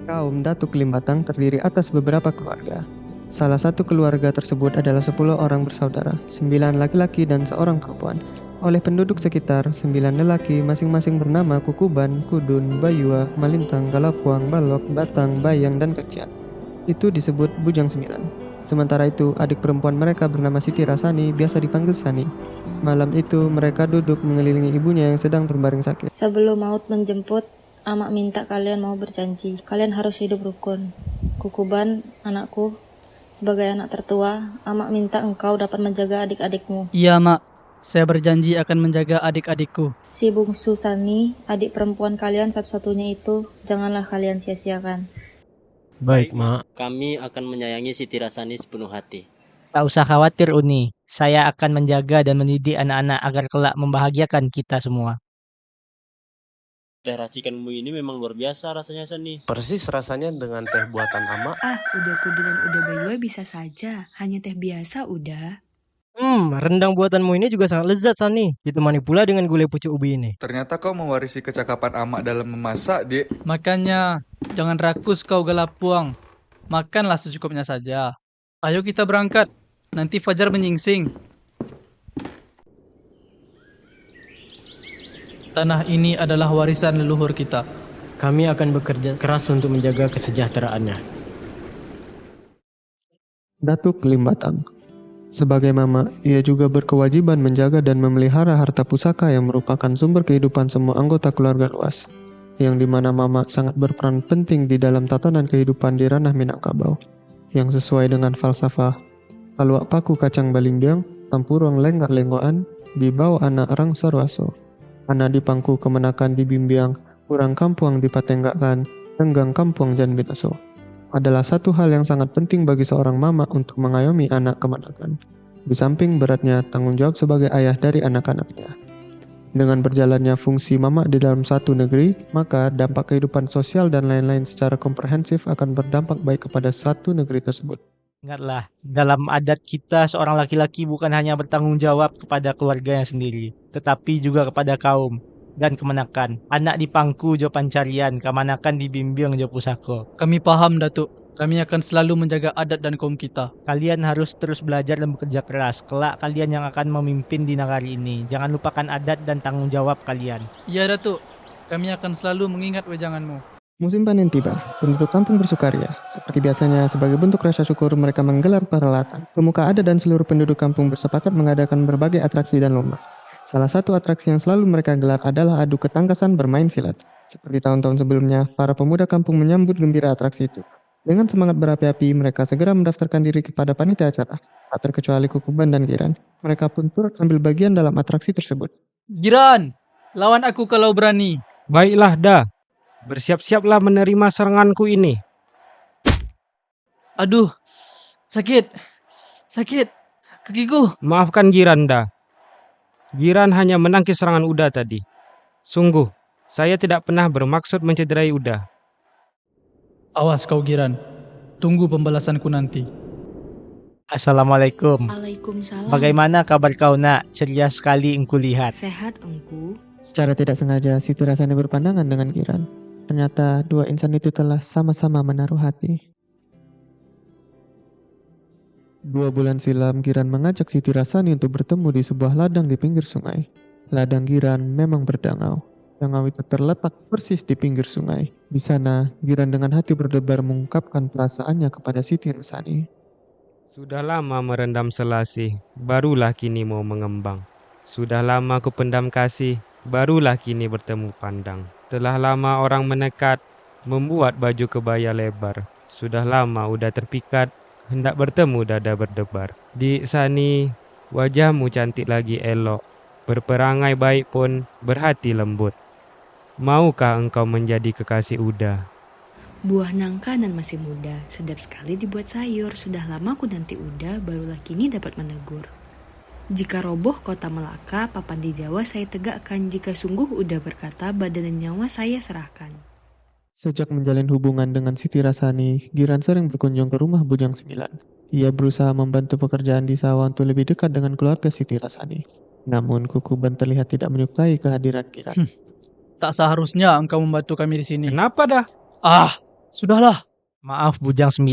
Kaum Datuk Limbatan terdiri atas beberapa keluarga. Salah satu keluarga tersebut adalah 10 orang bersaudara, 9 laki-laki dan seorang perempuan. Oleh penduduk sekitar, 9 lelaki masing-masing bernama Kukuban, Kudun, Bayua, Malintang, Galapuang, Balok, Batang, Bayang, dan Kecian. Itu disebut Bujang 9. Sementara itu, adik perempuan mereka bernama Siti Rasani, biasa dipanggil Sani. Malam itu, mereka duduk mengelilingi ibunya yang sedang terbaring sakit. Sebelum maut menjemput, Amak minta kalian mau berjanji. Kalian harus hidup rukun. Kukuban, anakku, sebagai anak tertua, Amak minta engkau dapat menjaga adik-adikmu. Iya, Mak. Saya berjanji akan menjaga adik-adikku. Si bungsu Sani, adik perempuan kalian satu-satunya itu, janganlah kalian sia-siakan. Baik, Mak. Kami akan menyayangi Siti Rasani sepenuh hati. Tak usah khawatir, Uni. Saya akan menjaga dan mendidik anak-anak agar kelak membahagiakan kita semua. Teh racikanmu ini memang luar biasa rasanya, Sani. Persis rasanya dengan teh buatan Ama. Udah Kudu dan udah Bayua bisa saja. Hanya teh biasa udah. Rendang buatanmu ini juga sangat lezat, Sani. Ditemani pula dengan gulai pucuk ubi ini. Ternyata kau mewarisi kecakapan Amak dalam memasak, Dek. Makanya, jangan rakus kau Galapuang. Makanlah secukupnya saja. Ayo kita berangkat. Nanti fajar menyingsing. Tanah ini adalah warisan leluhur kita. Kami akan bekerja keras untuk menjaga kesejahteraannya. Datuk Limbatan. Sebagai mama, ia juga berkewajiban menjaga dan memelihara harta pusaka yang merupakan sumber kehidupan semua anggota keluarga luas, yang dimana mama sangat berperan penting di dalam tatanan kehidupan di ranah Minangkabau, yang sesuai dengan falsafah Kaluak paku kacang balimbiang, tampurong lenggak lenggoan, dibawa anak rang sarwaso. Anak dipangku kemenakan di bimbiang, kurang kampuang dipatenggakkan, renggang kampuang jan binaso. Adalah satu hal yang sangat penting bagi seorang mama untuk mengayomi anak kemenakan. Di samping beratnya tanggung jawab sebagai ayah dari anak-anaknya. Dengan berjalannya fungsi mama di dalam satu negeri, maka dampak kehidupan sosial dan lain-lain secara komprehensif akan berdampak baik kepada satu negeri tersebut. Ingatlah, dalam adat kita seorang laki-laki bukan hanya bertanggung jawab kepada keluarganya sendiri, tetapi juga kepada kaum dan kemenakan. Anak di pangku jo pancarian, kemanakan dibimbing jo pusako. Kami paham, Datuk. Kami akan selalu menjaga adat dan kaum kita. Kalian harus terus belajar dan bekerja keras. Kelak kalian yang akan memimpin di negari ini. Jangan lupakan adat dan tanggung jawab kalian. Iya, Datuk. Kami akan selalu mengingat wejanganmu. Musim panen tiba, penduduk kampung bersukaria. Seperti biasanya, sebagai bentuk rasa syukur mereka menggelar perhelatan. Pemuka adat dan seluruh penduduk kampung bersepakat mengadakan berbagai atraksi dan lomba. Salah satu atraksi yang selalu mereka gelar adalah adu ketangkasan bermain silat. Seperti tahun-tahun sebelumnya, para pemuda kampung menyambut gembira atraksi itu. Dengan semangat berapi-api, mereka segera mendaftarkan diri kepada panitia acara. Tak terkecuali Kukuban dan Giran, mereka pun turut ambil bagian dalam atraksi tersebut. Giran, lawan aku kalau berani. Baiklah, dah. Bersiap-siaplah menerima seranganku ini. Aduh, sakit. Sakit. Kakiku. Maafkan Giran, dah. Giran hanya menangkis serangan Uda tadi. Sungguh, saya tidak pernah bermaksud mencederai Uda. Awas kau, Giran. Tunggu pembalasanku nanti. Assalamualaikum. Waalaikumsalam. Bagaimana kabar kau, nak? Ceria sekali engku lihat. Sehat engku? Secara tidak sengaja, Siti Rasani berpandangan dengan Giran. Ternyata dua insan itu telah sama-sama menaruh hati. 2 bulan silam, Giran mengajak Siti Rasani untuk bertemu di sebuah ladang di pinggir sungai. Ladang Giran memang berdangau. Dangau itu terletak persis di pinggir sungai. Di sana, Giran dengan hati berdebar mengungkapkan perasaannya kepada Siti Rasani. Sudah lama merendam selasih, barulah kini mau mengembang. Sudah lama ku pendam kasih, barulah kini bertemu pandang. Telah lama orang menekat, membuat baju kebaya lebar. Sudah lama udah terpikat, hendak bertemu dada berdebar. Di Sani, wajahmu cantik lagi elok. Berperangai baik pun, berhati lembut. Maukah engkau menjadi kekasih Uda? Buah nangka dan masih muda, sedap sekali dibuat sayur. Sudah lama ku nanti Uda, barulah kini dapat menegur. Jika roboh kota Melaka, papan di Jawa saya tegakkan. Jika sungguh Uda berkata, badan dan nyawa saya serahkan. Sejak menjalin hubungan dengan Siti Rasani, Giran sering berkunjung ke rumah Bujang 9. Ia berusaha membantu pekerjaan di sawah untuk lebih dekat dengan keluarga Siti Rasani. Namun Kukuban terlihat tidak menyukai kehadiran Giran. Tak seharusnya engkau membantu kami di sini. Kenapa dah? Sudahlah. Maaf Bujang 9.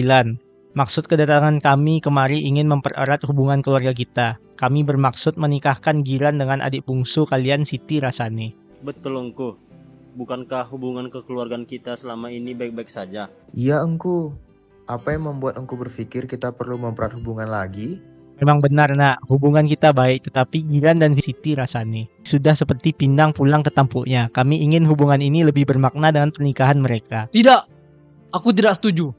Maksud kedatangan kami kemari ingin mempererat hubungan keluarga kita. Kami bermaksud menikahkan Giran dengan adik bungsu kalian Siti Rasani. Betul engku. Bukankah hubungan kekeluargaan kita selama ini baik-baik saja? Iya engku. Apa yang membuat engku berpikir kita perlu mempererat hubungan lagi? Memang benar nak, hubungan kita baik, tetapi Giran dan Siti Rasani sudah seperti pindang pulang ke tampuknya. Kami ingin hubungan ini lebih bermakna dengan pernikahan mereka. Tidak. Aku tidak setuju.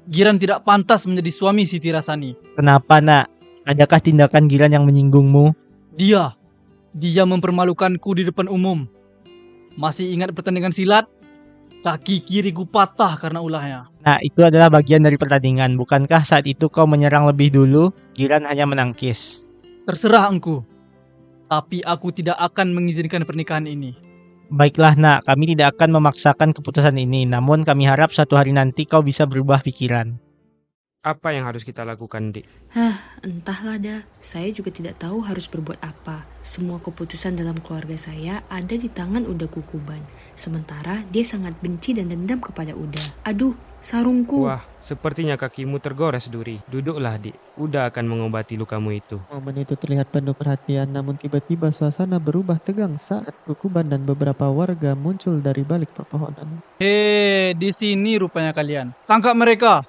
Giran tidak pantas menjadi suami Siti Rasani. Kenapa nak? Adakah tindakan Giran yang menyinggungmu? Dia mempermalukanku di depan umum. Masih ingat pertandingan silat? Kaki kiriku patah karena ulahnya. Nah, itu adalah bagian dari pertandingan. Bukankah saat itu kau menyerang lebih dulu? Giran hanya menangkis. Terserah engku. Tapi aku tidak akan mengizinkan pernikahan ini. Baiklah nak, kami tidak akan memaksakan keputusan ini. Namun kami harap suatu hari nanti kau bisa berubah pikiran. Apa yang harus kita lakukan, Dik? Entahlah dah. Saya juga tidak tahu harus berbuat apa. Semua keputusan dalam keluarga saya ada di tangan Uda Kukuban. Sementara dia sangat benci dan dendam kepada Uda. Aduh, sarungku. Wah, sepertinya kakimu tergores duri. Duduklah, Dik. Udah akan mengobati lukamu itu. Momen itu terlihat penuh perhatian, namun tiba-tiba suasana berubah tegang saat Kukuban dan beberapa warga muncul dari balik pepohonan. Di sini rupanya kalian. Tangkap mereka.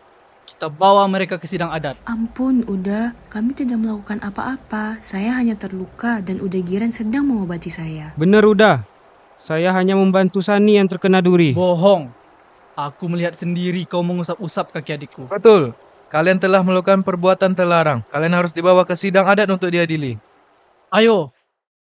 Kita bawa mereka ke sidang adat. Ampun, Uda. Kami tidak melakukan apa-apa. Saya hanya terluka dan Uda Giran sedang mengobati saya. Benar, Uda. Saya hanya membantu Sani yang terkena duri. Bohong. Aku melihat sendiri kau mengusap-usap kaki adikku. Betul. Kalian telah melakukan perbuatan terlarang. Kalian harus dibawa ke sidang adat untuk diadili. Ayo,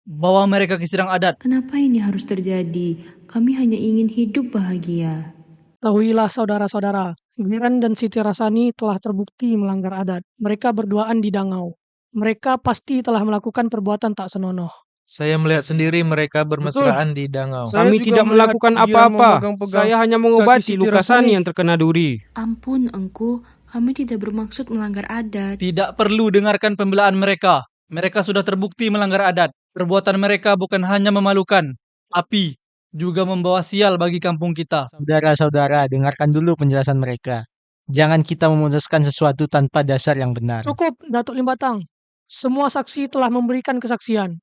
bawa mereka ke sidang adat. Kenapa ini harus terjadi? Kami hanya ingin hidup bahagia. Ketahuilah saudara-saudara, Giran dan Siti Rasani telah terbukti melanggar adat. Mereka berduaan di Dangau. Mereka pasti telah melakukan perbuatan tak senonoh. Saya melihat sendiri mereka bermesraan di Dangau. Kami tidak melakukan apa-apa. Saya hanya mengobati luka Sani yang terkena duri. Ampun, engku. Kami tidak bermaksud melanggar adat. Tidak perlu dengarkan pembelaan mereka. Mereka sudah terbukti melanggar adat. Perbuatan mereka bukan hanya memalukan, tapi juga membawa sial bagi kampung kita. Saudara-saudara, dengarkan dulu penjelasan mereka. Jangan kita memutuskan sesuatu tanpa dasar yang benar. Cukup, Datuk Limbatang. Semua saksi telah memberikan kesaksian.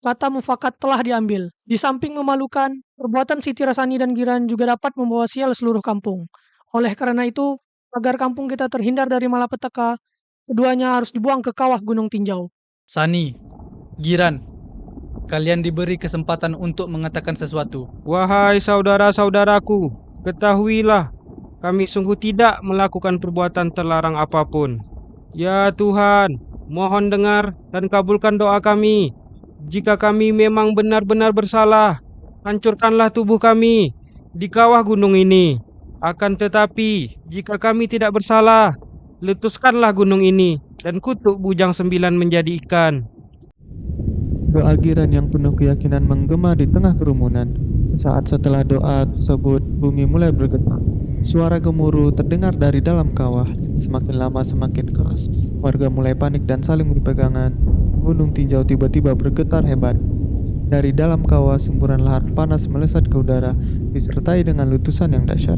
Kata mufakat telah diambil. Di samping memalukan, perbuatan Siti Rasani dan Giran juga dapat membawa sial seluruh kampung. Oleh karena itu, agar kampung kita terhindar dari malapetaka, keduanya harus dibuang ke kawah Gunung Tinjau. Sani, Giran, kalian diberi kesempatan untuk mengatakan sesuatu. Wahai saudara-saudaraku, ketahuilah, kami sungguh tidak melakukan perbuatan terlarang apapun. Ya Tuhan, mohon dengar dan kabulkan doa kami. Jika kami memang benar-benar bersalah, hancurkanlah tubuh kami di kawah gunung ini. Akan tetapi, jika kami tidak bersalah, letuskanlah gunung ini dan kutuk Bujang 9 menjadi ikan. Doa Giran yang penuh keyakinan menggema di tengah kerumunan. Sesaat setelah doa tersebut, bumi mulai bergetar. Suara gemuruh terdengar dari dalam kawah. Semakin lama semakin keras. Warga mulai panik dan saling berpegangan. Gunung Tinjau tiba-tiba bergetar hebat. Dari dalam kawah, semburan lahar panas melesat ke udara, disertai dengan letusan yang dahsyat.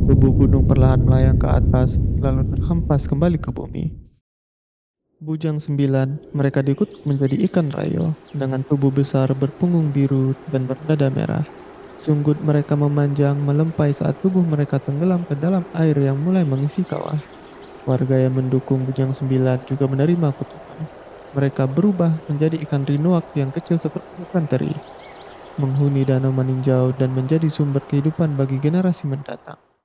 Tubuh gunung perlahan melayang ke atas, lalu terhempas kembali ke bumi. Bujang 9, mereka diikut menjadi ikan rayo, dengan tubuh besar berpunggung biru dan berdada merah. Sunggut mereka memanjang melempai saat tubuh mereka tenggelam ke dalam air yang mulai mengisi kawah. Warga yang mendukung Bujang 9 juga menerima kutukan. Mereka berubah menjadi ikan rinuak yang kecil seperti ikan teri, menghuni danau meninjau dan menjadi sumber kehidupan bagi generasi mendatang.